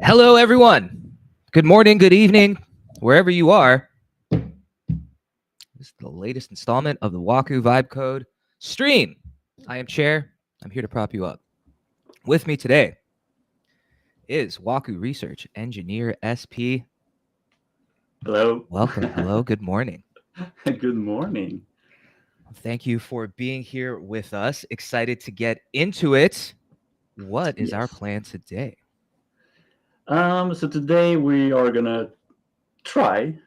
Hello, everyone. Good morning, good evening, wherever you are. This is the latest installment of the Waku Vibe Code stream. I am Chair. I'm here to prop you up. With me today is Waku Research Engineer SP. Hello. Welcome. Hello. Good morning. Good morning. Thank you for being here with us. Excited to get into it. What is our plan today? So today we are gonna try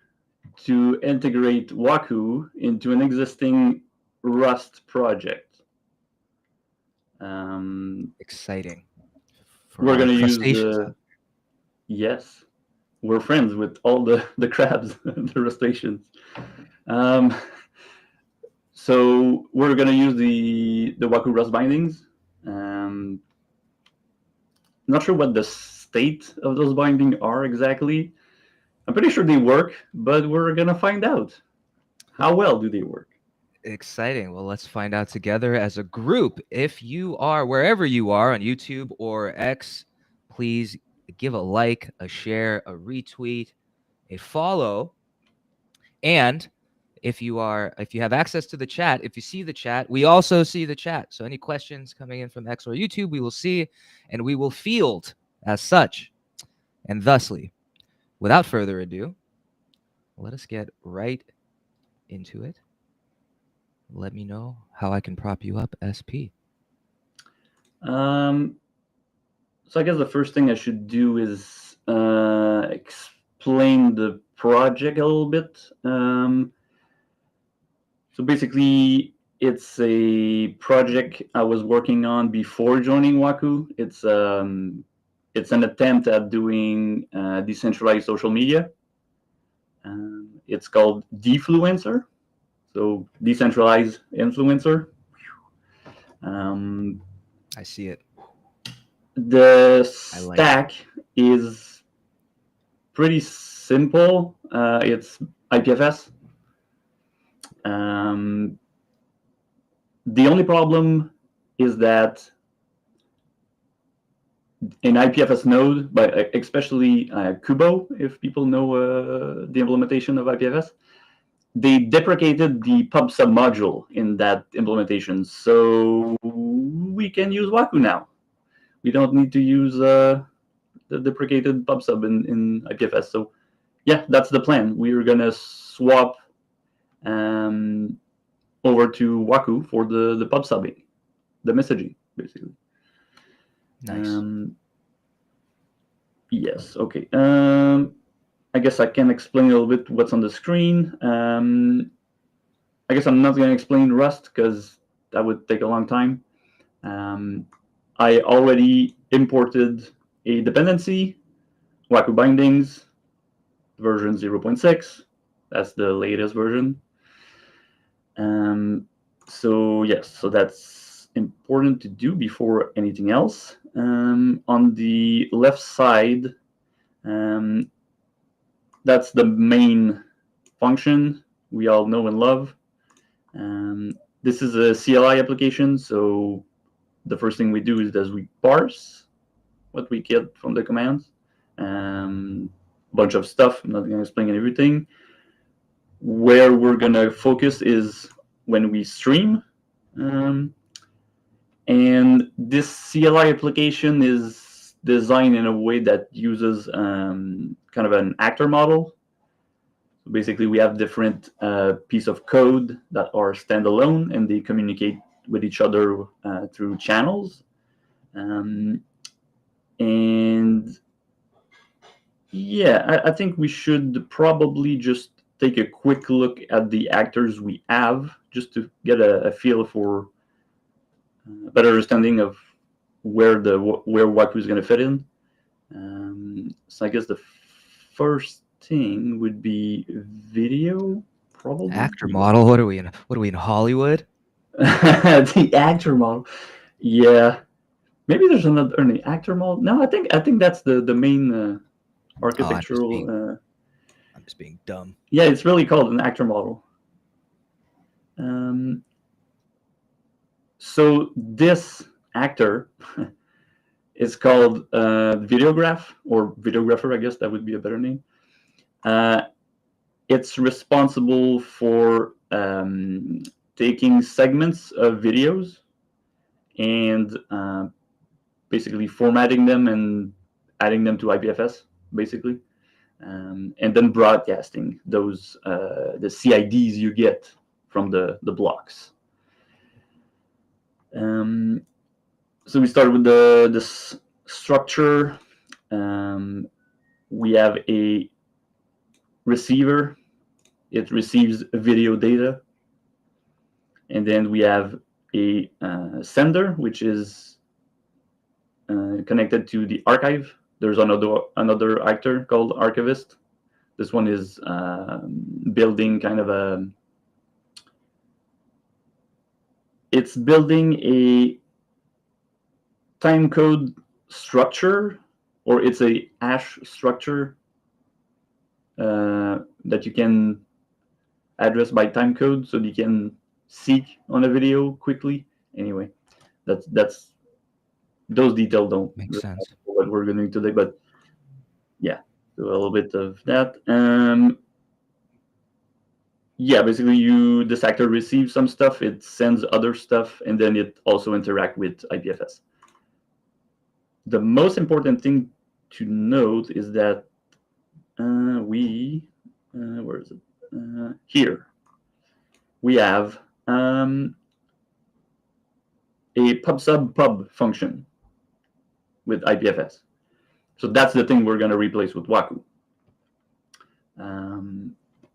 to integrate Waku into an existing Rust project. Exciting. We're gonna use yes, we're friends with all the crabs, the crustaceans. So we're gonna use the Waku Rust bindings. Not sure what the state of those bindings are exactly. I'm pretty sure they work, but we're going to find out. How well do they work? Exciting. Well, let's find out together as a group. If you are wherever you are on YouTube or X, please give a like, a share, a retweet, a follow. And if you have access to the chat, if you see the chat, we also see the chat. So any questions coming in from X or YouTube, we will see and we will field as such. And thusly, without further ado, let us get right into it. Let me know how I can prop you up, SP. So I guess the first thing I should do is explain the project a little bit. So basically, it's a project I was working on before joining Waku. It's an attempt at doing decentralized social media. It's called Defluencer, so decentralized influencer. I see it. The stack is pretty simple. It's IPFS. The only problem is that in IPFS node, but especially Kubo, if people know the implementation of IPFS, they deprecated the pub sub module in that implementation, so we can use Waku now. We don't need to use the deprecated pub sub in IPFS. So yeah, that's the plan. We're gonna swap over to Waku for the pub subbing, the messaging, basically. Nice. Yes. Okay. I guess I can explain a little bit what's on the screen. I guess I'm not going to explain Rust because that would take a long time. I already imported a dependency, Waku bindings, version 0.6. That's the latest version. So yes, so that's important to do before anything else. On the left side, that's the main function we all know and love. This is a CLI application, so the first thing we do is we parse what we get from the commands. Bunch of stuff. I'm not going to explain everything. Where we're going to focus is when we stream. And this CLI application is designed in a way that uses kind of an actor model. So basically, we have different pieces of code that are standalone, and they communicate with each other through channels. And yeah, I think we should probably just take a quick look at the actors we have, just to get a feel for a better understanding of where Waku is going to fit in. So I guess the first thing would be video, probably. Actor model. What are we in? What are we in Hollywood? The actor model. Yeah, maybe there's another actor model. No, I think that's the main architectural. I'm just being dumb. Yeah, it's really called an actor model. So this actor is called videograph, or videographer. I guess that would be a better name. It's responsible for taking segments of videos and basically formatting them and adding them to IPFS, basically, and then broadcasting those the CIDs you get from the blocks. So we start with the structure. We have a receiver. It receives video data. And then we have a sender, which is connected to the archive. There's another actor called archivist. This one is building kind of a... It's building a timecode structure, or it's a hash structure that you can address by timecode, so you can seek on a video quickly. Anyway, that's those details don't make sense. What we're going to do today, but yeah, do a little bit of that. Yeah, basically, this actor receives some stuff, it sends other stuff, and then it also interacts with IPFS. The most important thing to note is that where is it? Here we have a pub function with IPFS. So that's the thing we're going to replace with Waku.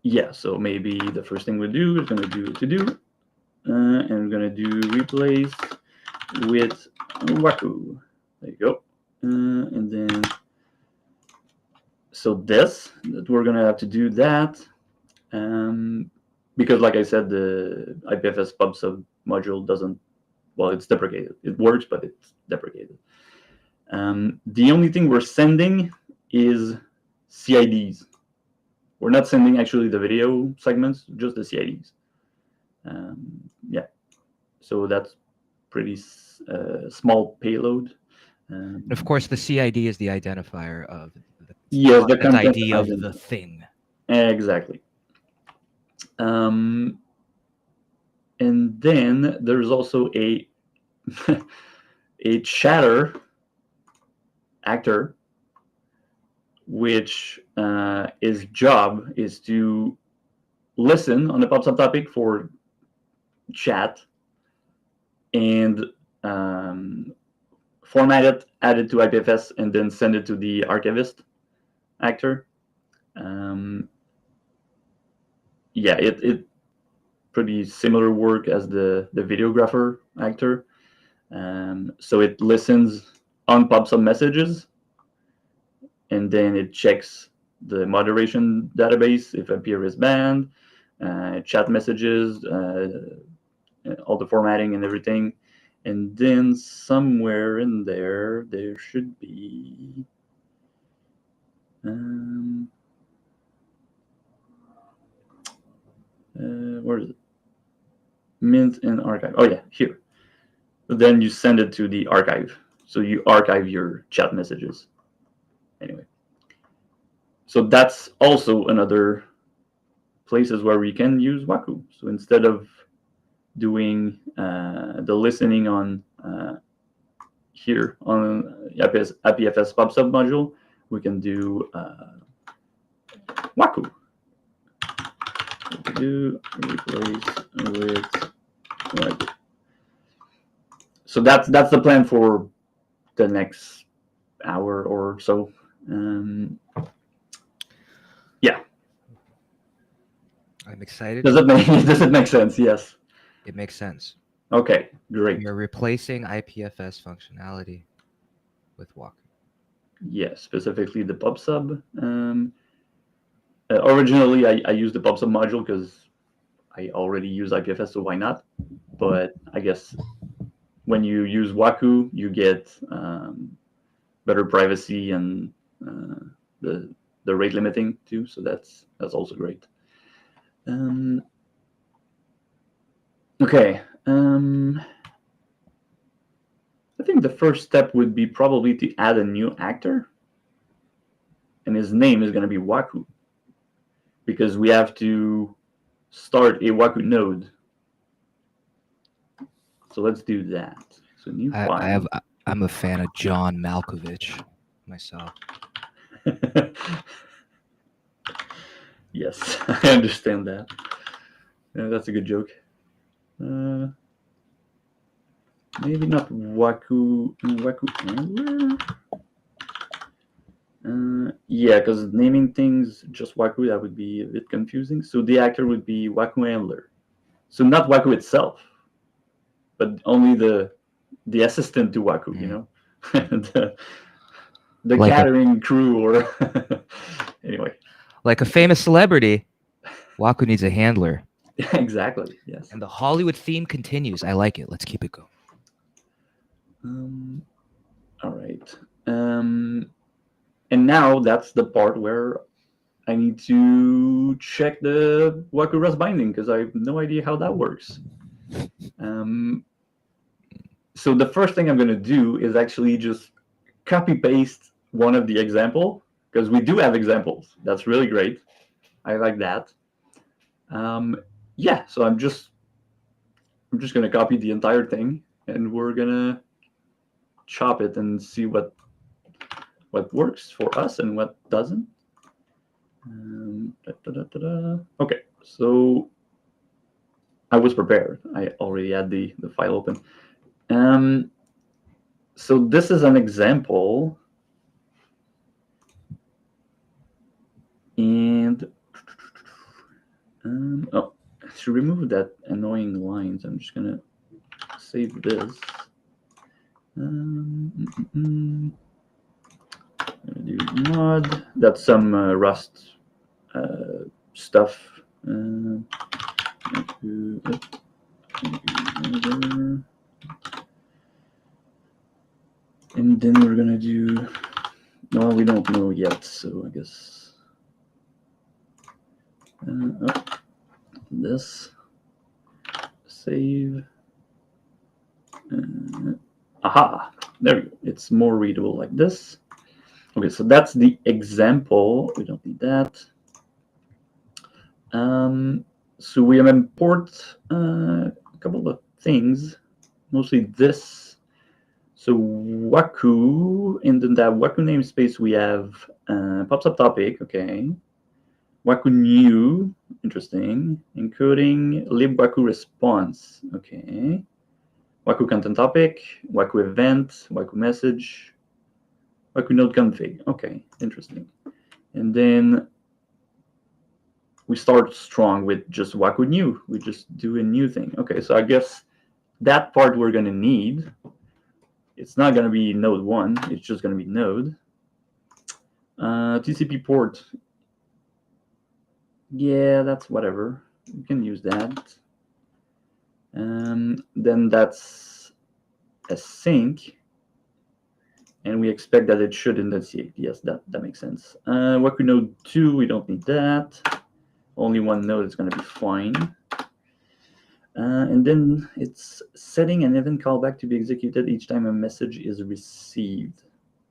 Yeah, so maybe the first thing we do is going to do to do, and we're going to do replace with Waku. There you go. And then, so that we're going to have to do that. Because like I said, the IPFS pub sub module doesn't, well, it's deprecated. It works, but it's deprecated. The only thing we're sending is CIDs. We're not sending actually the video segments, just the CIDs. Yeah, so that's pretty small payload. And of course, the CID is the identifier of yes, the content ID of the thing. Exactly. And then there's also a a chatter actor, which his job is to listen on the pub subtopic for chat and format it, add it to IPFS, and then send it to the archivist actor. Yeah, it pretty similar work as the videographer actor. So it listens on PubSub messages, and then it checks the moderation database if a peer is banned, chat messages, all the formatting and everything. And then somewhere in there should be Where is it? Mint and archive. Oh yeah, here. But then you send it to the archive. So you archive your chat messages. Anyway. So that's also another places where we can use Waku. So instead of doing the listening on here on IPFS PubSub module, we can do Waku. Do replace with Waku. So that's the plan for the next hour or so. Yeah. I'm excited. Does it make sense? Yes. It makes sense. Okay, great. You're replacing IPFS functionality with Waku. Yeah, specifically the PubSub. Originally, I used the PubSub module because I already use IPFS, so why not? But I guess when you use Waku, you get better privacy and the rate limiting too. So that's also great. Okay. I think the first step would be probably to add a new actor, and his name is going to be Waku, because we have to start a Waku node. So let's do that. So new file. I'm a fan of John Malkovich myself. Yes, I understand that. Yeah, that's a good joke. Maybe not Waku handler. Yeah, because naming things just Waku, that would be a bit confusing. So the actor would be Waku handler. So not Waku itself, but only the assistant to Waku, you know, the like gathering crew, or anyway. Like a famous celebrity, Waku needs a handler. Exactly. Yes. And the Hollywood theme continues. I like it. Let's keep it going. All right. And now that's the part where I need to check the Waku Rust binding, because I have no idea how that works. So the first thing I'm going to do is actually just copy paste one of the example, because we do have examples. That's really great. I like that. Yeah, so I'm just going to copy the entire thing, and we're going to chop it and see what works for us and what doesn't. Okay, so I was prepared. I already had the file open. So this is an example, and oh, to remove that annoying lines, I'm just gonna save this. I'm gonna do mod. That's some Rust stuff. And then we're gonna do. Well, we don't know yet, so I guess this save. Aha! There we go. It's more readable like this. Okay, so that's the example. We don't need that. So we import a couple of things, mostly this. So Waku, and in that Waku namespace we have PubSub topic, okay. Waku new, interesting. Encoding libwaku response, okay. Waku content topic, Waku event, Waku message, Waku node config, okay, interesting. And then we start strong with just Waku new. We just do a new thing. Okay, so I guess that part we're going to need. It's not going to be node 1. It's just going to be node. TCP port. Yeah, that's whatever. We can use that. Then that's a sync. And we expect that it should instantiate. Yes, that makes sense. Waku node 2, we don't need that. only one node is going to be fine. And then it's setting an event callback to be executed each time a message is received.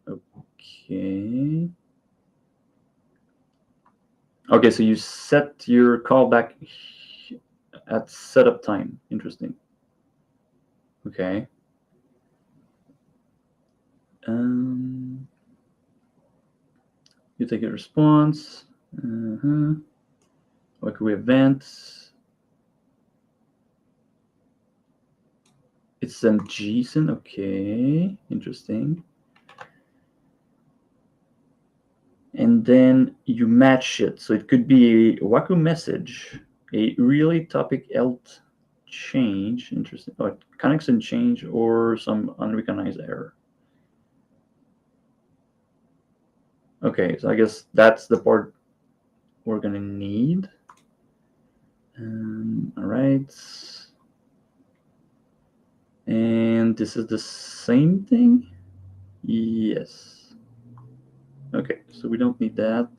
Okay. Okay, so you set your callback at setup time. Interesting. Okay. You take a response. Waku event. It's some JSON. Okay, interesting. And then you match it. So it could be a Waku message, a relay topic else change. Interesting. Oh, connection change or some unrecognized error. Okay, so I guess that's the part we're gonna need. All right. And this is the same thing? Yes. Okay, so we don't need that.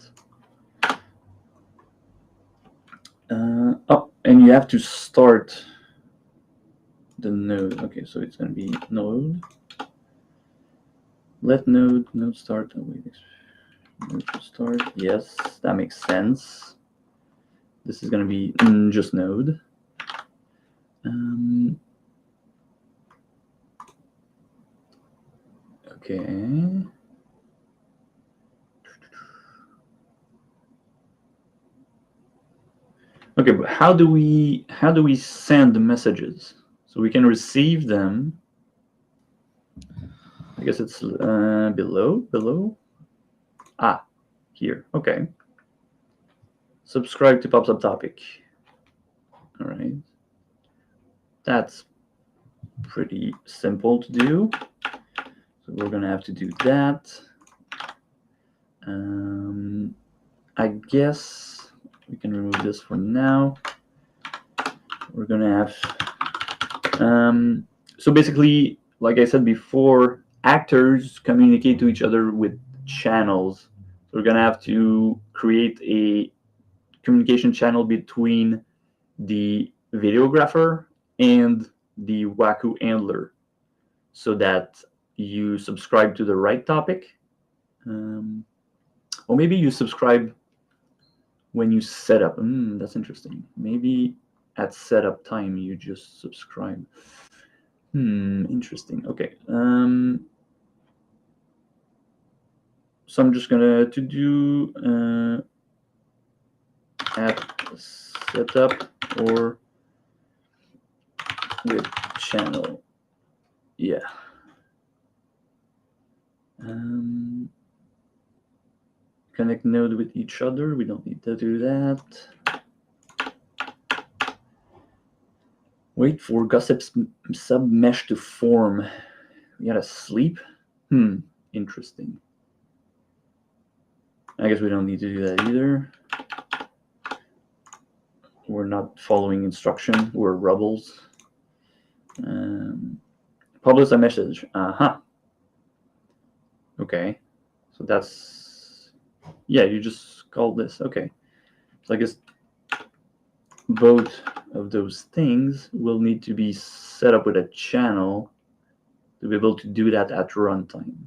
Oh, and you have to start the node. Okay, so it's gonna be node. Let node start. Oh, wait, node start. Yes, that makes sense. This is gonna be just node. Okay. Okay, but how do we send messages? So we can receive them. I guess it's below. Ah, here. Okay. Subscribe to pop subtopic. All right. That's pretty simple to do. So we're gonna have to do that. I guess we can remove this for now. We're gonna have so basically, like I said before, actors communicate to each other with channels. So we're gonna have to create a communication channel between the videographer and the Waku handler so that you subscribe to the right topic. Or maybe you subscribe when you set up. That's interesting. Maybe at setup time you just subscribe. Interesting. Okay. So I'm just gonna do at setup or with channel. Yeah. Connect node with each other. We don't need to do that. Wait for gossip sub mesh to form. We gotta sleep. Interesting. I guess we don't need to do that either. We're not following instruction. We're rebels. Publish a message. Okay. So that's, yeah, you just called this. Okay. So I guess both of those things will need to be set up with a channel to be able to do that at runtime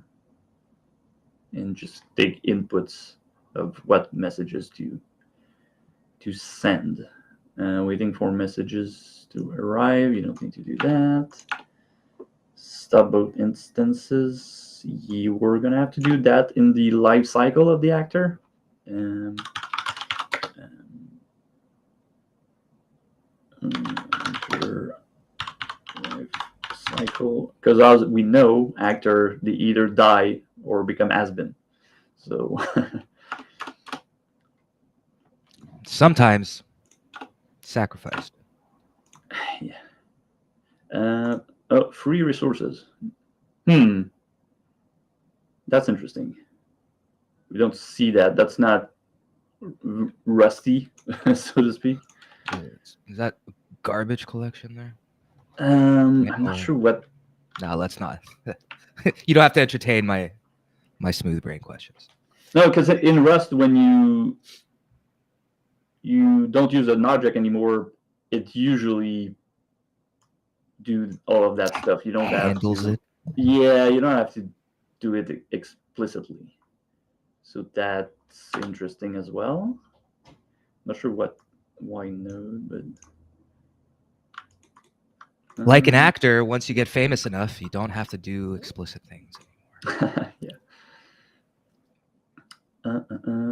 and just take inputs of what messages to send. Waiting for messages to arrive. You don't need to do that. Stop both instances. You were gonna have to do that in the life cycle of the actor. Enter life cycle, because as we know, actor they either die or become has-been. So sometimes sacrificed. Yeah. Free resources. That's interesting. We don't see that. That's not rusty, so to speak. Is that garbage collection there? I'm not sure what. No, let's not. You don't have to entertain my smooth brain questions. No, because in Rust, when you don't use an object anymore, it usually do all of that stuff. You don't Handles have to. it. Yeah, you don't have to do it explicitly. So that's interesting as well. Not sure why Node, but Like an actor, once you get famous enough, you don't have to do explicit things anymore. yeah.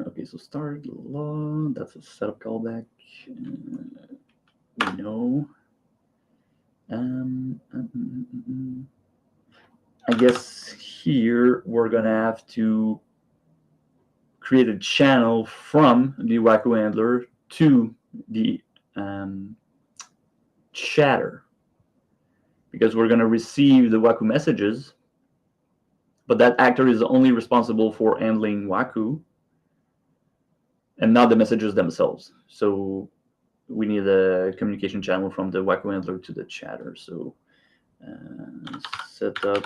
Okay, so start log. That's a setup callback. We know. I guess here we're gonna have to create a channel from the Waku handler to the chatter, because we're gonna receive the Waku messages, but that actor is only responsible for handling Waku and not the messages themselves. So we need a communication channel from the Waku handler to the chatter. So set up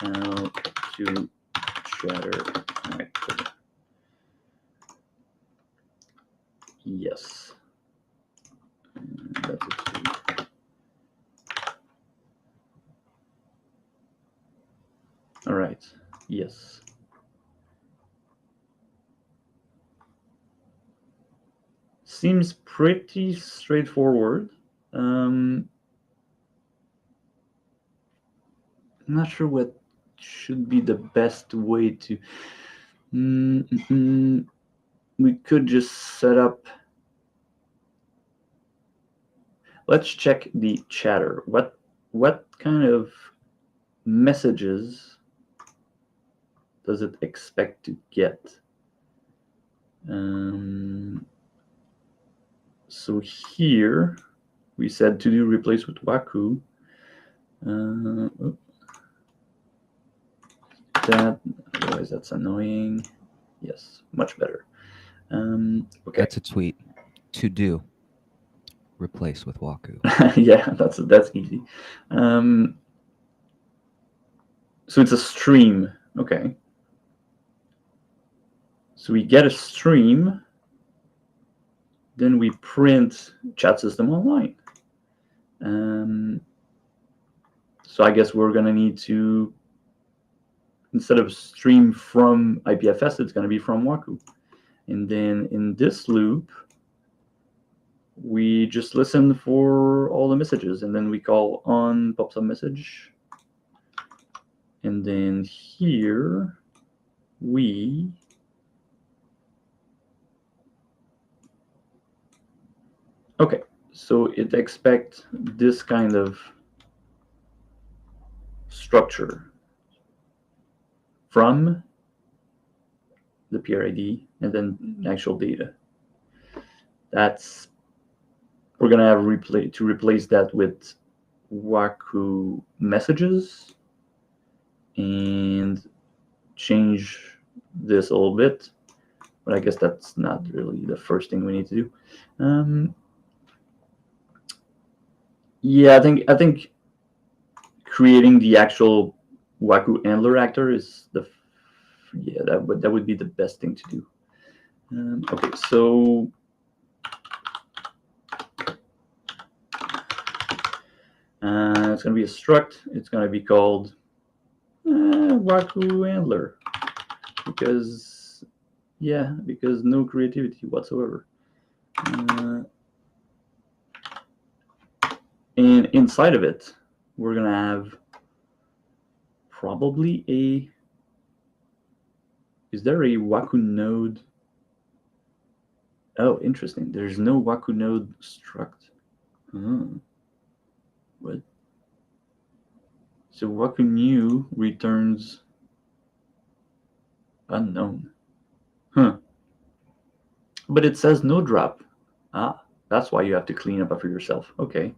channel to chatter actor. Yes. That's it too. All right. Yes. Seems pretty straightforward. I'm not sure what should be the best way to. We could just set up. Let's check the chatter. What kind of messages does it expect to get? So here we said to do replace with Waku. That, otherwise that's annoying. Yes, much better. Okay. That's a tweet. To do. Replace with Waku. Yeah, that's easy. So it's a stream. Okay. So we get a stream, then we print chat system online. So I guess we're gonna need to, instead of stream from IPFS, it's gonna be from Waku. And then in this loop, we just listen for all the messages, and then we call on pops up message. And then here we okay, so it expects this kind of structure from the PRID and then actual data. That's, we're gonna have to replace that with Waku messages and change this a little bit, but I guess that's not really the first thing we need to do. Yeah, I think creating the actual Waku handler actor is that would be the best thing to do. Okay, so it's going to be a struct. It's going to be called Waku handler because no creativity whatsoever. And inside of it, we're going to have probably is there a Waku node? Oh, interesting. There's no Waku node struct. What? So Waku new returns unknown. But it says no drop. That's why you have to clean up after yourself. Okay.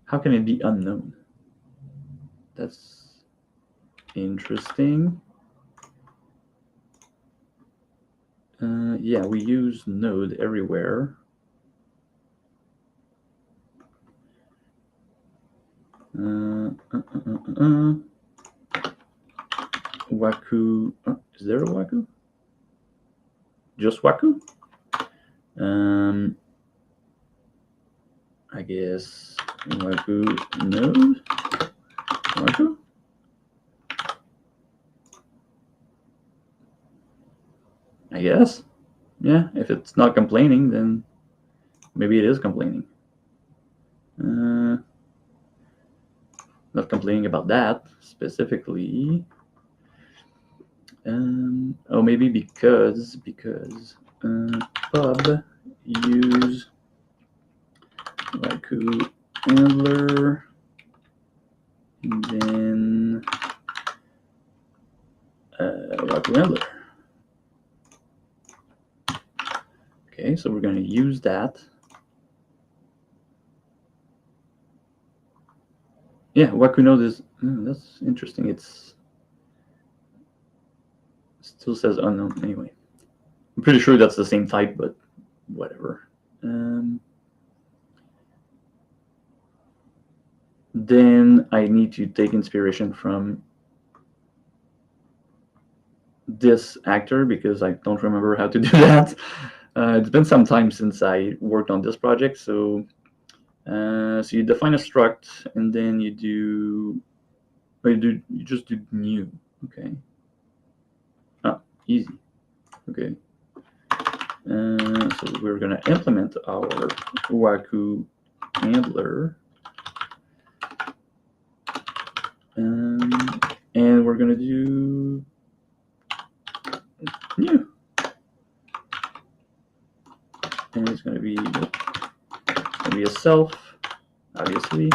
How can it be unknown? That's interesting. Yeah, we use node everywhere. Waku. Is there a Waku? just Waku. I guess Waku node Waku. I guess. Yeah, if it's not complaining, then maybe it is complaining. Not complaining about that specifically. Oh, maybe because pub use Waku handler, and then Waku handler. Okay, so we're going to use that. Yeah, Waku node is that's interesting. It still says unknown anyway. I'm pretty sure that's the same type, but whatever. Then I need to take inspiration from this actor because I don't remember how to do that. It's been some time since I worked on this project, so you define a struct and then you just do new. Okay. Oh, easy. Okay. So we're gonna implement our Waku handler, and we're gonna do new, and it's gonna be a self, obviously,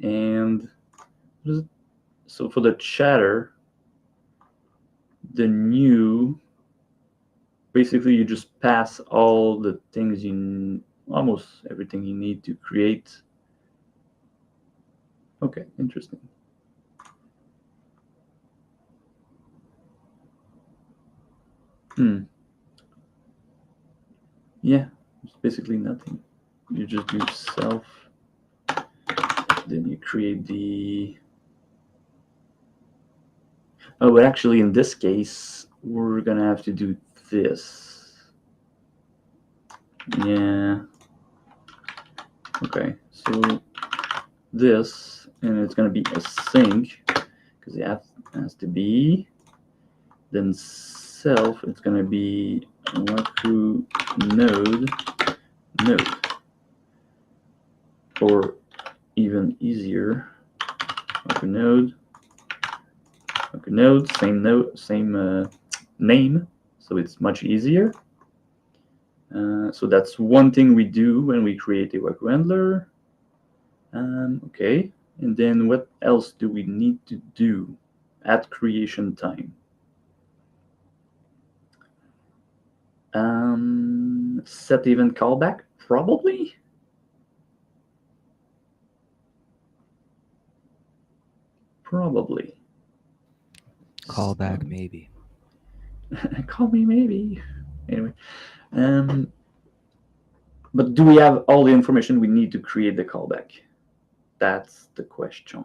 and so for the chatter, the new. Basically, you just pass all the things almost everything you need to create. Okay, interesting. Yeah, it's basically nothing. You just do self, then you create the. Oh, but actually, in this case, we're gonna have to do this. Yeah. Okay, so this, and it's gonna be a sync because it has to be. Then self, it's gonna be Waku node, or even easier, Waku node, same name, so it's much easier. So that's one thing we do when we create a Waku handler. Okay, and then what else do we need to do at creation time? Set event callback, probably. Callback, maybe. Call me maybe. Anyway, but do we have all the information we need to create the callback? That's the question.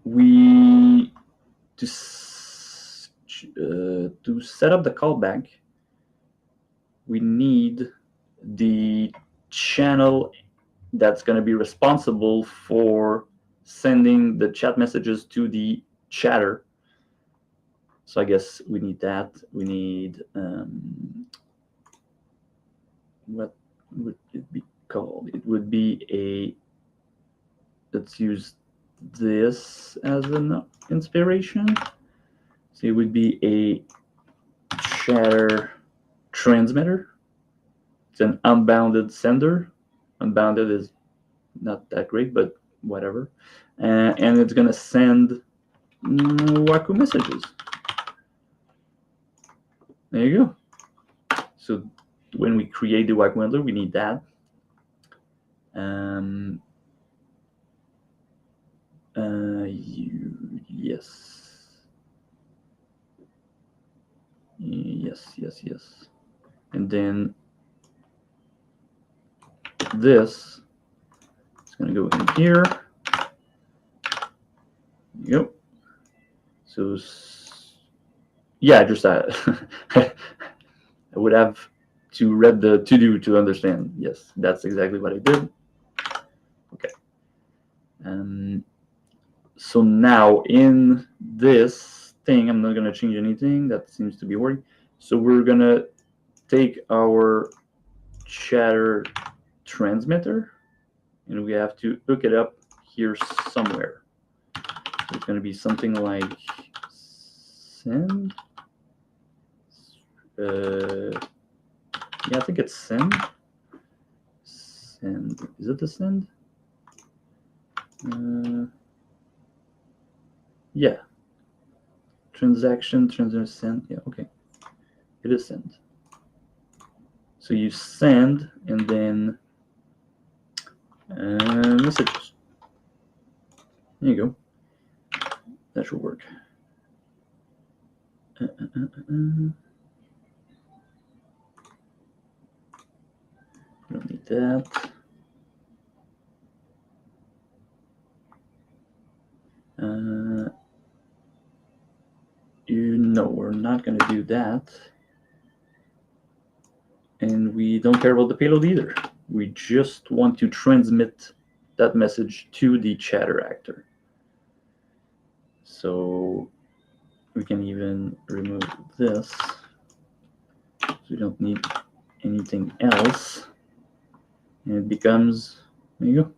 We to set up the callback, we need the channel that's going to be responsible for sending the chat messages to the chatter. So I guess we need that. We need what would it be called? It would be let's use this as an inspiration. So it would be a chatter transmitter. It's an unbounded sender. Unbounded is not that great, but whatever. And it's going to send Waku messages. There you go. So when we create the Waku handler, we need that. Yes. And then this is going to go in here. Yep. So yeah, just that. I would have to read the to-do to understand. Yes, that's exactly what I did. Okay. So now in this thing, I'm not going to change anything. That seems to be working. So we're going to take our chatter transmitter and we have to hook it up here somewhere. It's going to be something like send. Yeah, I think it's send. Send. Is it the send? Yeah. Transaction send. Yeah, okay. It is send. So you send and then messages. There you go. That should work. We don't need that. No, we're not going to do that. And we don't care about the payload either. We just want to transmit that message to the chatter actor. So we can even remove this. So we don't need anything else. And it becomes, there you go.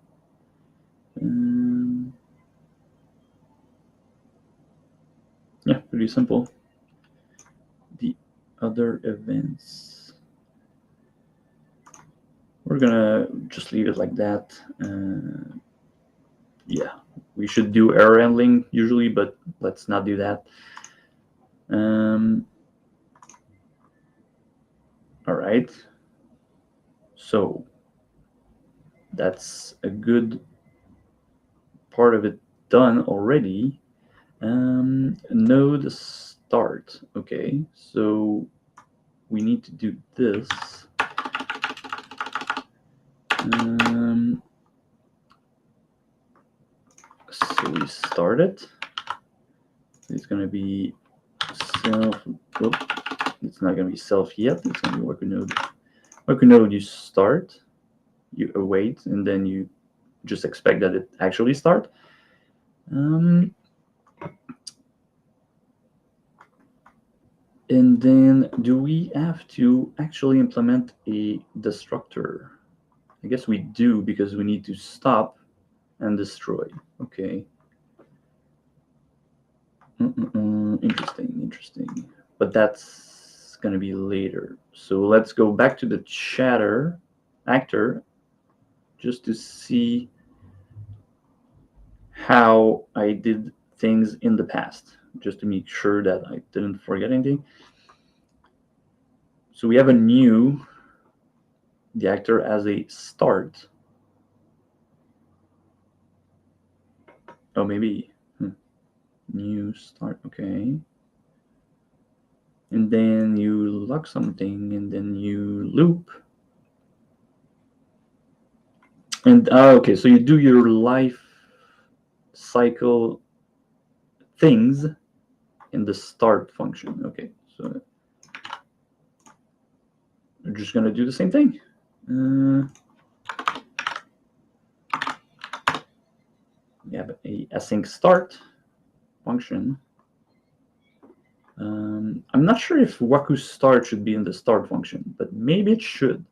Yeah, pretty simple. The other events, we're gonna just leave it like that. Yeah, we should do error handling usually, but let's not do that. All right. So that's a good part of it done already. Node start. Okay, so we need to do this. So we start it. It's going to be self. Whoop. It's not going to be self yet. It's going to be Waku node. Waku node, you start, you await, and then you just expect that it actually start. And then do we have to actually implement a destructor? I guess we do because we need to stop and destroy. Okay. Interesting. But that's going to be later. So let's go back to the chatter actor just to see how I did things in the past, just to make sure that I didn't forget anything. So we have a new, the actor as a start. Oh, maybe new start. Okay. And then you lock something, and then you loop. And okay, so you do your life cycle things in the start function. Okay, so we're just going to do the same thing. We have a async start function. I'm not sure if Waku start should be in the start function, but maybe it should.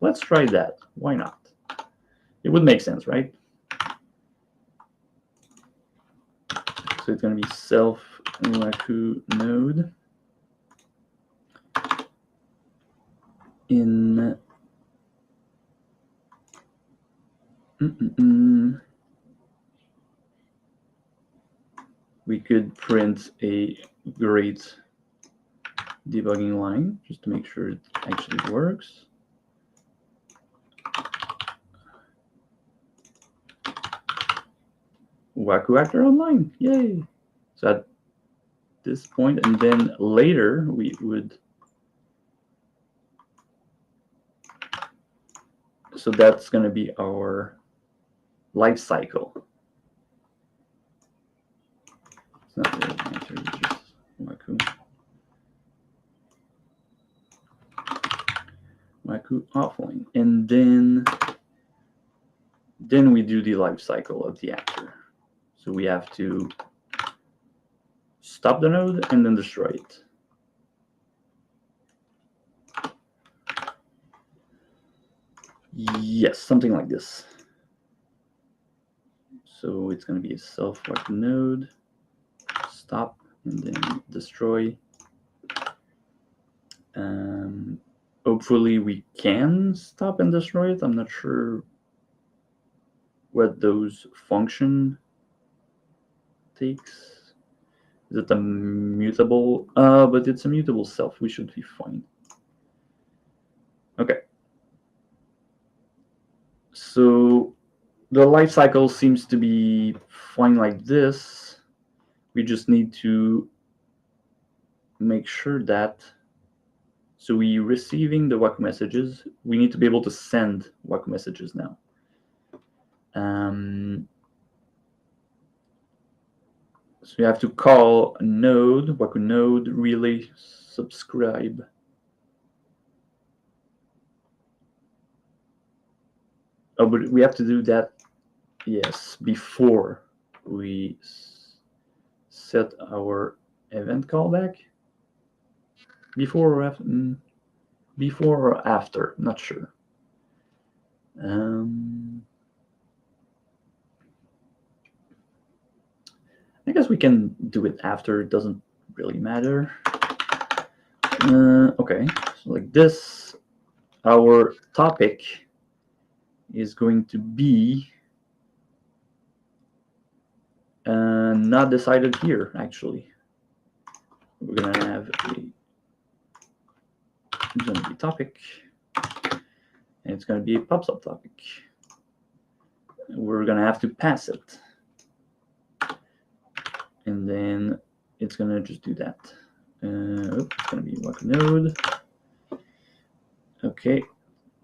Let's try that. Why not? It would make sense, right? So it's going to be self Waku node in we could print a great debugging line just to make sure it actually works. Waku actor online, yay! So at this point, and then later we would. So that's going to be our life cycle. not really an answer, it's just Waku offline. And then we do the life cycle of the actor. So we have to stop the node and then destroy it. Yes, something like this. So it's going to be a self-Waku node, stop, and then destroy. Hopefully we can stop and destroy it. I'm not sure what those function takes. Is it a mutable? But it's a mutable self. We should be fine. Okay. So the life cycle seems to be fine like this. We just need to make sure that, so we receiving the Waku messages. We need to be able to send Waku messages now. So we have to call a node, Waku node relay subscribe. Oh, but we have to do that, yes, before we set our event callback. Before or after? Before or after? Not sure. I guess we can do it after. It doesn't really matter. Okay, so like this, our topic is going to be not decided here, actually. We're gonna have a topic, and it's gonna be a pub subtopic. We're gonna have to pass it, and then it's gonna just do that. It's gonna be Waku node. Okay,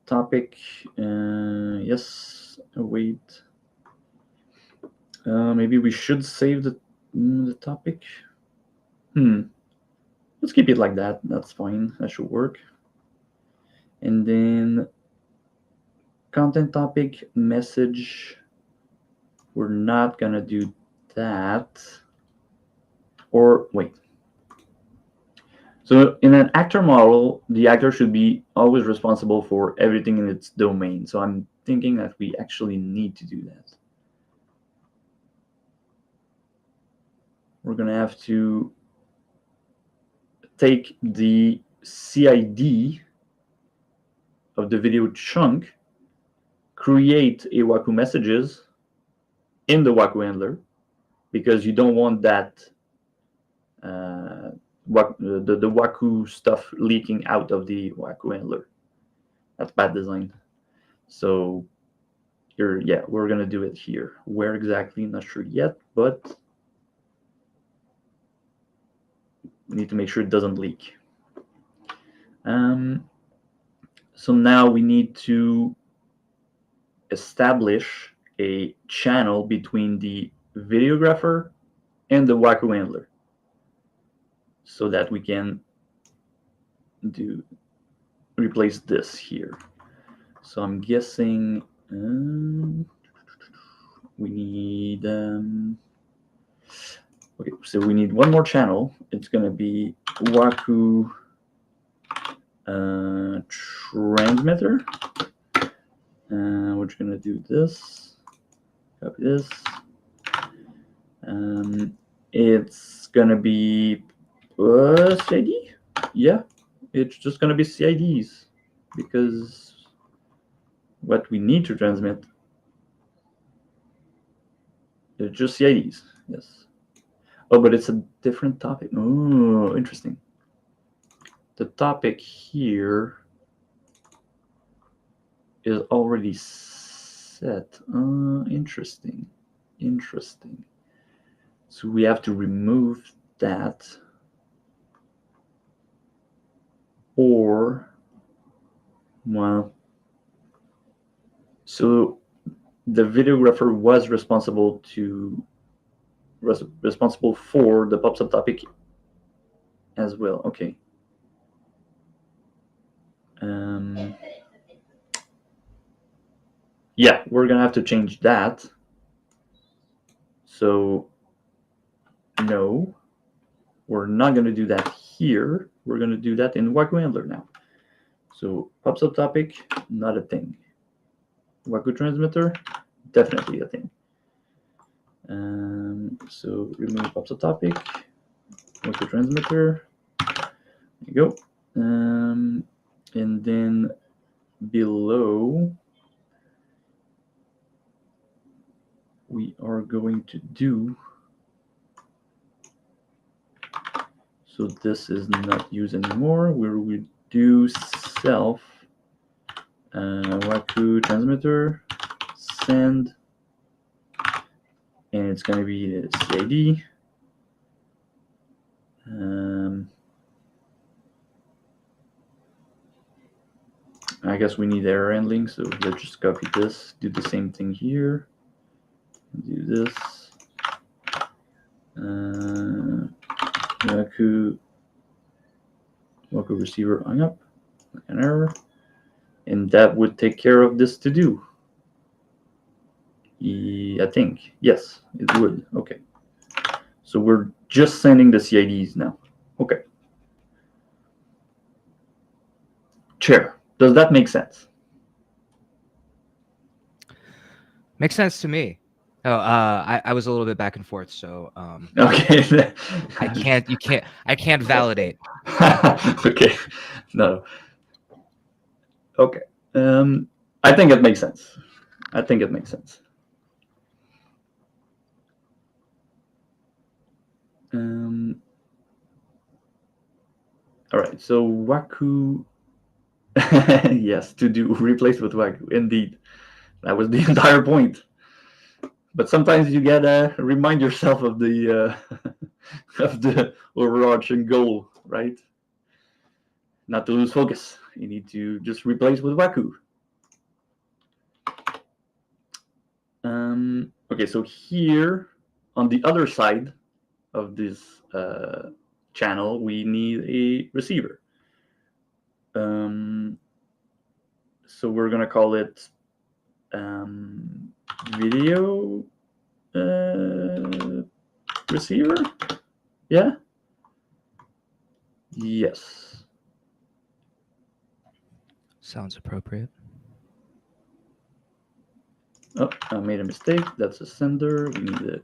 topic. Yes. Wait. Maybe we should save the topic. Let's keep it like that. That's fine. That should work. And then content topic message. We're not gonna do that. Or wait. So in an actor model, the actor should be always responsible for everything in its domain. So I'm thinking that we actually need to do that. We're gonna have to take the CID of the video chunk, create a Waku messages in the Waku handler, because you don't want that the Waku stuff leaking out of the Waku handler. That's bad design. So we're gonna do it here. Where exactly? Not sure yet, but we need to make sure it doesn't leak. So now we need to establish a channel between the videographer and the Waku handler, so that we can replace this here. So I'm guessing we need okay, so we need one more channel. It's gonna be Waku transmitter. We're just gonna do this. Copy this. It's gonna be CID. Yeah, it's just gonna be CIDs, because what we need to transmit is just CIDs. Yes. Oh, but it's a different topic. Oh, interesting. The topic here is already set. Interesting. Interesting. So we have to remove that. Or, well, so the videographer was responsible to responsible for the pub subtopic as well. Okay. Yeah, we're gonna have to change that. So no, we're not gonna do that here. We're gonna do that in Waku handler now. So pub subtopic, not a thing. Waku transmitter, definitely a thing. So remove pub subtopic, Waku transmitter. There you go. And then below, we are going to do, so this is not used anymore. We do self Waku transmitter send, and it's going to be the CID. I guess we need error handling, so let's just copy this, do the same thing here, do this. Waku receiver hung up, an error, and that would take care of this to do. I think, yes, it would. Okay, so we're just sending the CIDs now. Okay. Chair, does that make sense? Makes sense to me. Oh, I was a little bit back and forth, so okay. I can't validate. Okay, no. Okay, I think it makes sense. I think it makes sense. All right, so Waku, yes, to do replace with Waku. Indeed, that was the entire point. But sometimes you gotta remind yourself of the of the overarching goal, right? Not to lose focus. You need to just replace with Waku. Okay, so here on the other side of this channel, we need a receiver. So we're gonna call it video receiver. Yeah. Yes. Sounds appropriate. Oh, I made a mistake. That's a sender. We need a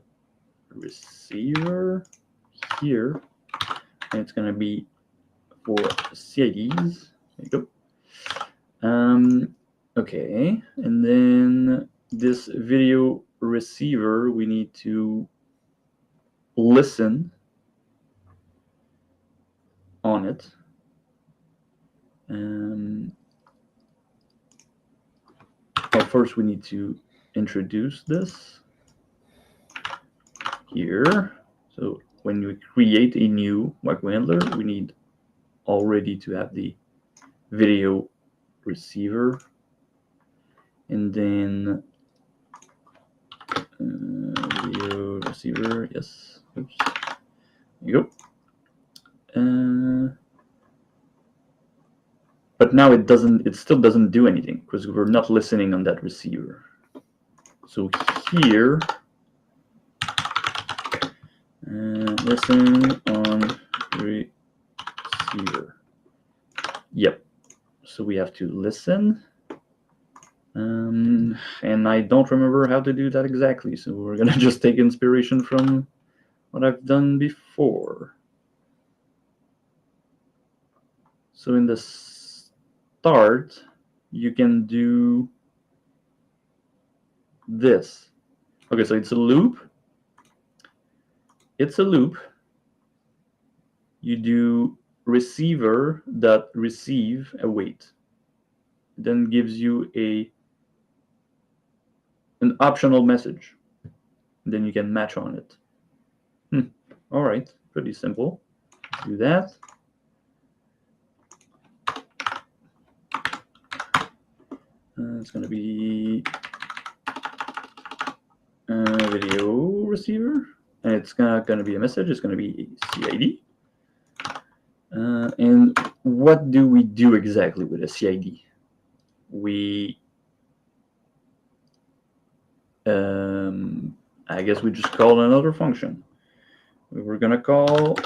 receiver here, and it's gonna be for CIDs. There you go. Okay, and then this video receiver, we need to listen on it. Well, first we need to introduce this here. So when we create a new Waku handler, we need already to have the video receiver, and then video receiver. Yes. Oops. There you go. But now it doesn't. It still doesn't do anything because we're not listening on that receiver. So here, listen on receiver. Yep. So we have to listen. And I don't remember how to do that exactly. So we're gonna just take inspiration from what I've done before. So in the start, you can do this. Okay, so it's a loop. It's a loop. You do receiver dot receive await. Then gives you an optional message. Then you can match on it. All right, pretty simple. Do that. It's going to be video receiver. and it's not going to be a message. It's going to be CID. And what do we do exactly with a CID? I guess we just call another function. We're going to call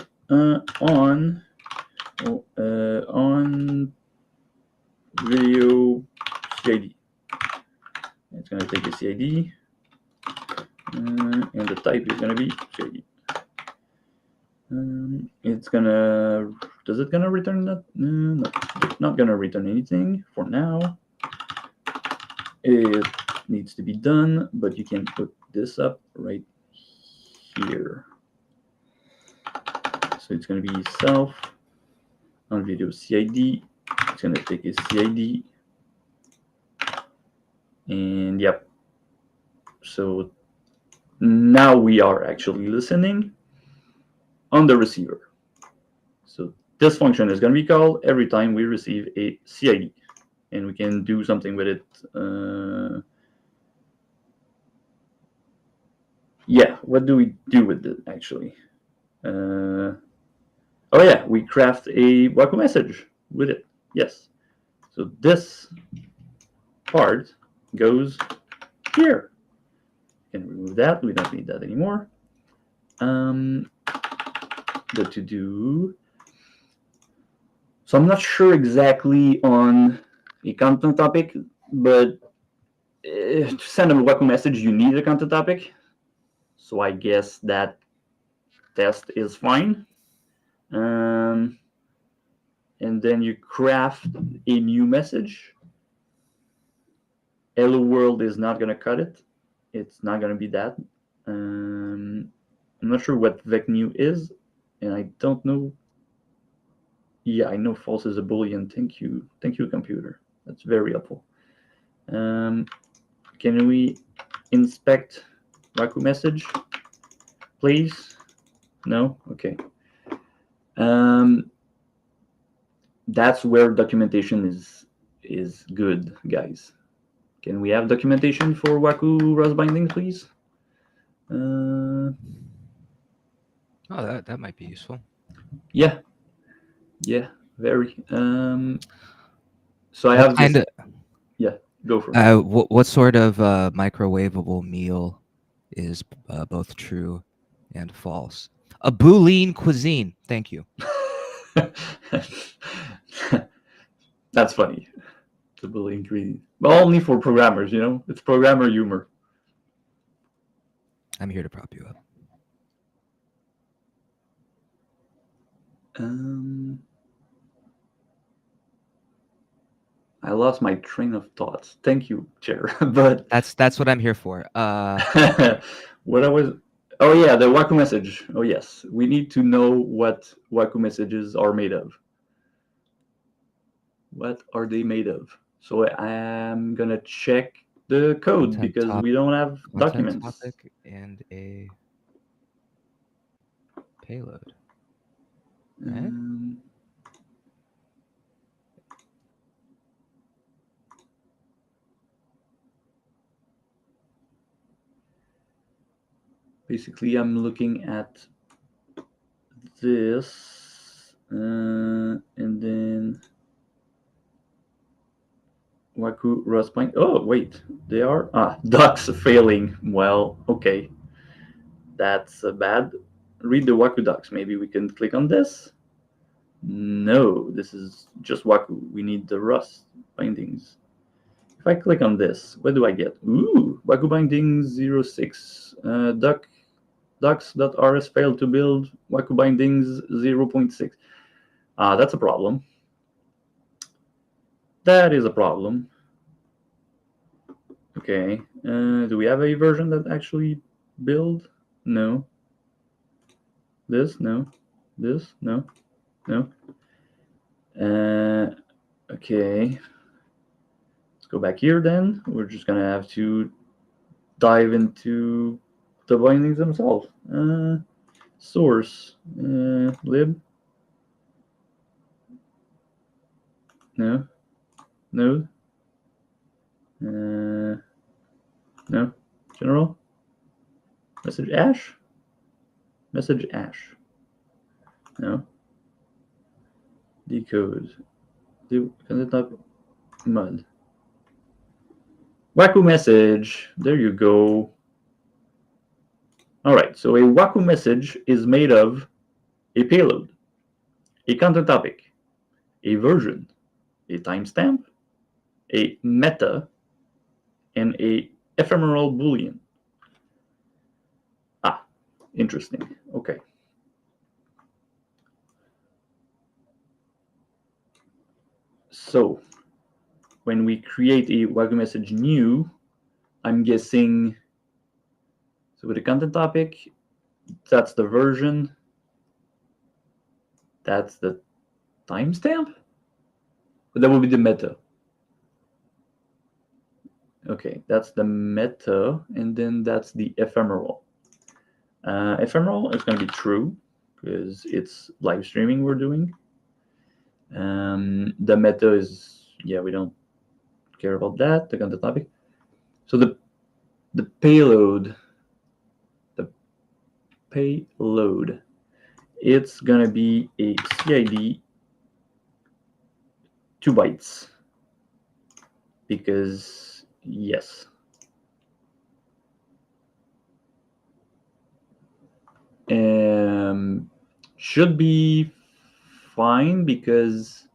on video CID. It's going to take a CID, and the type is going to be CID. It's gonna. Does it gonna return that? No, not gonna return anything for now. It needs to be done, but you can put this up right here. So it's gonna be self on video CID. It's gonna take a CID, and yep. So now we are actually listening on the receiver. So this function is going to be called every time we receive a CID, and we can do something with it. Yeah, what do we do with it actually? Oh yeah, we craft a Waku message with it. Yes. So this part goes here. We can remove that. We don't need that anymore. The to do. So I'm not sure exactly on a content topic, but to send a Waku message, you need a content topic. So I guess that test is fine. And then you craft a new message. Hello world is not going to cut it. It's not going to be that. I'm not sure what vecnew is, and I don't know. Yeah, I know false is a boolean. Thank you, computer. That's very helpful. Can we inspect Waku message, please? No? Okay. That's where documentation is good, guys. Can we have documentation for Waku Rust binding, please? Oh, that might be useful. Yeah, very. So I have this. Yeah, go for it. What sort of microwavable meal is both true and false? A Boolean cuisine. Thank you. That's funny. It's a Boolean ingredient, but only for programmers. You know, it's programmer humor. I'm here to prop you up. I lost my train of thoughts. Thank you, Chair. But that's what I'm here for. what I was. Oh yeah, the Waku message. Oh yes, we need to know what Waku messages are made of. What are they made of? So I'm gonna check the code because we don't have documents. Topic and a payload. Right? Basically, I'm looking at this, and then Waku Rust bind. Oh wait, they are docs failing. Well, okay, that's bad. Read the Waku docs. Maybe we can click on this. No, this is just Waku. We need the Rust bindings. If I click on this, what do I get? Ooh, Waku bindings 06. Docs.rs failed to build. Waku bindings 0.6. That's a problem. That is a problem. Okay. Do we have a version that actually build? No. This? No. This? No. No. Okay. Let's go back here then. We're just gonna have to dive into the bindings themselves. Source. Lib. No. Node. No. General. Message ash. Message hash. No. Decode. Do content type mud. Waku message. There you go. All right. So a Waku message is made of a payload, a content topic, a version, a timestamp, a meta, and a ephemeral boolean. Ah, interesting. Okay. So when we create a Waku message new, I'm guessing, so with the content topic, that's the version, that's the timestamp, but that would be the meta. Okay, that's the meta, and then that's the ephemeral. Ephemeral is going to be true because it's live streaming we're doing. The meta is, yeah, we don't care about that. The content topic. So the payload, the payload, it's gonna be a CID 2 bytes because yes. Should be fine because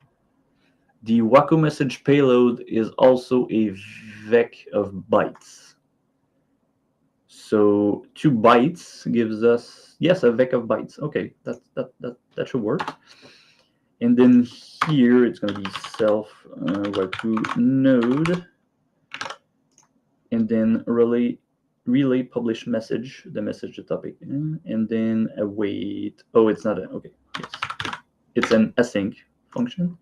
the Waku message payload is also a vec of bytes. So 2 bytes gives us, yes, a vec of bytes. Okay, that should work. And then here it's going to be self Waku node, and then relay publish message, the message the topic, and then await. Oh, it's not a, okay. Yes, it's an async function.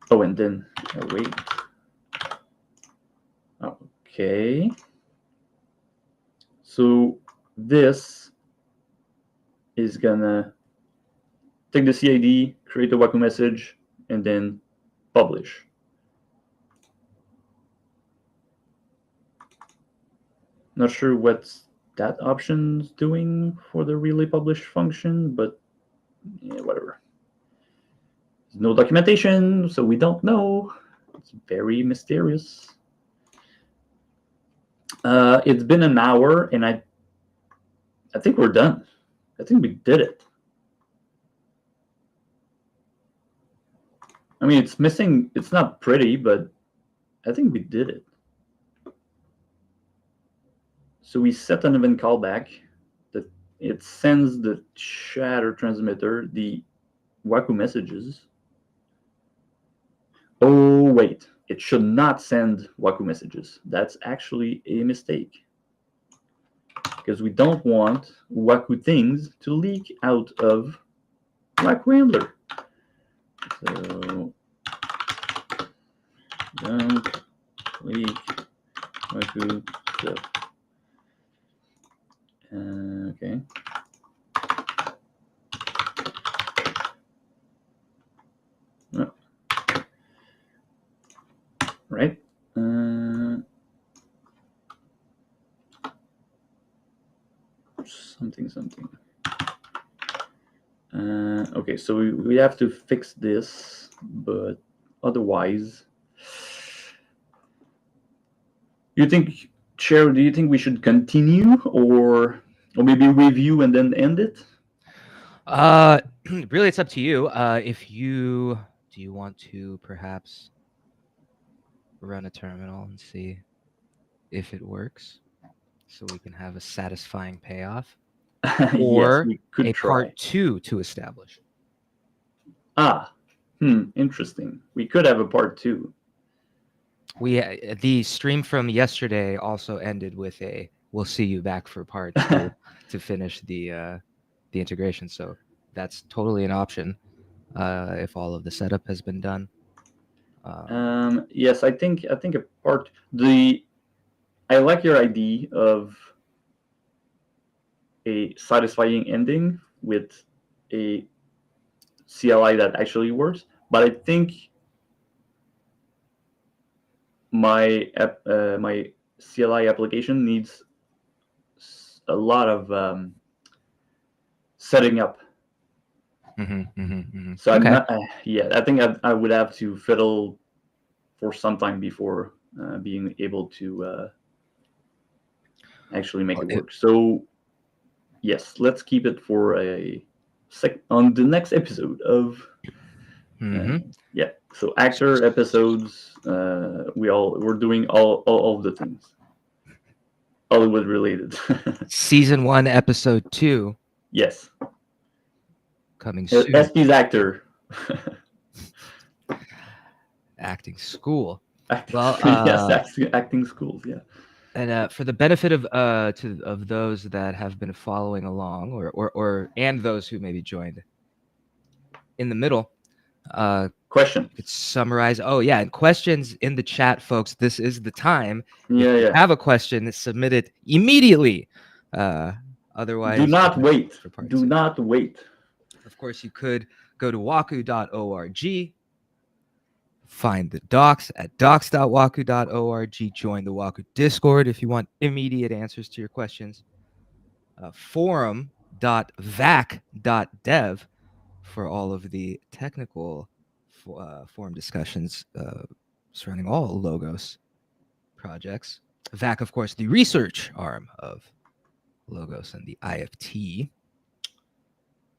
Oh, and then await. Okay. So this is gonna take the CID, create a Waku message, and then publish. Not sure what that option's doing for the relay publish function, but yeah, whatever. There's no documentation, so we don't know. It's very mysterious. It's been an hour, and I think we're done. I think we did it. I mean, it's missing. It's not pretty, but I think we did it. So we set an event callback that it sends the chatter transmitter the Waku messages. Oh, wait. It should not send Waku messages. That's actually a mistake. Because we don't want Waku things to leak out of Waku handler. So don't leak Waku stuff. Okay. Oh. Right. Something. Okay, so we have to fix this, but otherwise, you think, Cheryl, do you think we should continue or maybe review and then end it? Really, it's up to you. If you do, you want to perhaps run a terminal and see if it works, so we can have a satisfying payoff, Yes, or we could a try. part 2 to establish. Interesting. We could have a part 2. The stream from yesterday also ended with a "We'll see you back for part 2" to finish the integration. So that's totally an option if all of the setup has been done. Yes, I think a part I like your idea of a satisfying ending with a CLI that actually works, but I think my my CLI application needs a lot of setting up. So I'm Okay. not. Yeah, I think I would have to fiddle for some time before being able to actually make Well, it work. So yes, let's keep it for on the next episode of yeah. So actor episodes, we're doing all of the things Hollywood related. Season 1, episode 2 Yes, coming soon. SP's actor. Acting school. Acting, Well, yes, acting schools. Yeah. and for the benefit of those that have been following along, or and those who maybe joined in the middle, Question. you could summarize. Oh yeah, and questions in the chat, folks. This is the time. If Yeah, you yeah. have a question, submit it immediately. Otherwise, Do not wait. for part Do 2. not wait. Of course, you could go to waku.org, find the docs at docs.waku.org, join the Waku Discord if you want immediate answers to your questions, forum.vac.dev for all of the technical forum discussions surrounding all Logos projects. VAC, of course, the research arm of Logos and the IFT.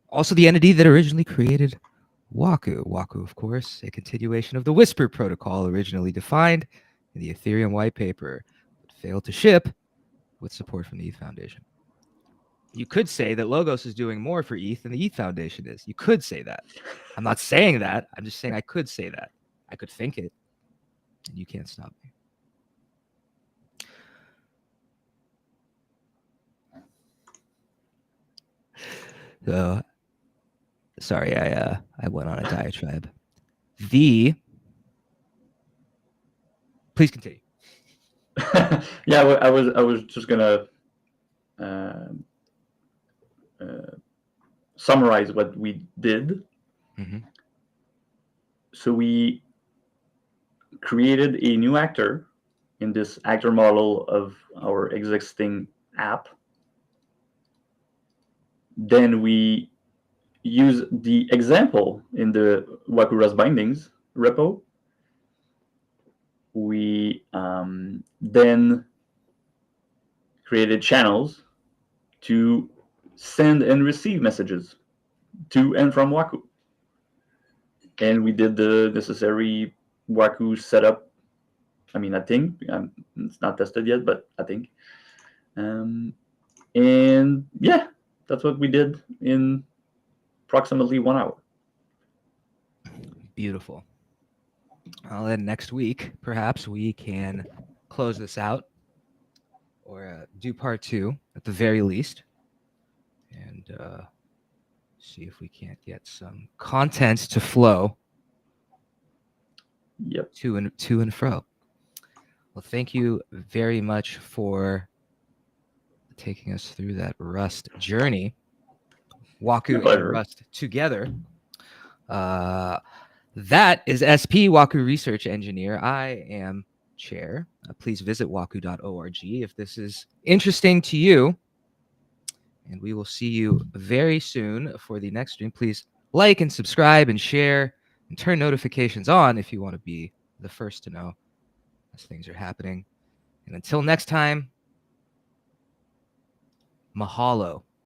Also, the entity that originally created Waku. Waku, of course, a continuation of the Whisper protocol originally defined in the Ethereum white paper, but failed to ship with support from the ETH Foundation. You could say that Logos is doing more for ETH than the ETH Foundation is. You could say that. I'm not saying that. I'm just saying I could say that. I could think it, and you can't stop me. So, sorry, I went on a diatribe. Please continue. Yeah, I was just gonna summarize what we did. So we created a new actor in this actor model of our existing app. Then we use the example in the Waku Rust bindings repo. We then created channels to send and receive messages to and from Waku. And we did the necessary Waku setup. I mean, I think it's not tested yet, but I think. And yeah, that's what we did in approximately 1 hour. Beautiful. Well, then next week, perhaps we can close this out or do part 2 at the very least, and see if we can't get some content to flow. Yep. To and fro. Well, thank you very much for taking us through that Rust journey. Waku and Rust together. That is SP, Waku Research Engineer. I am Chair. Please visit waku.org if this is interesting to you. And we will see you very soon for the next stream. Please like and subscribe and share and turn notifications on if you want to be the first to know as things are happening. And until next time, mahalo.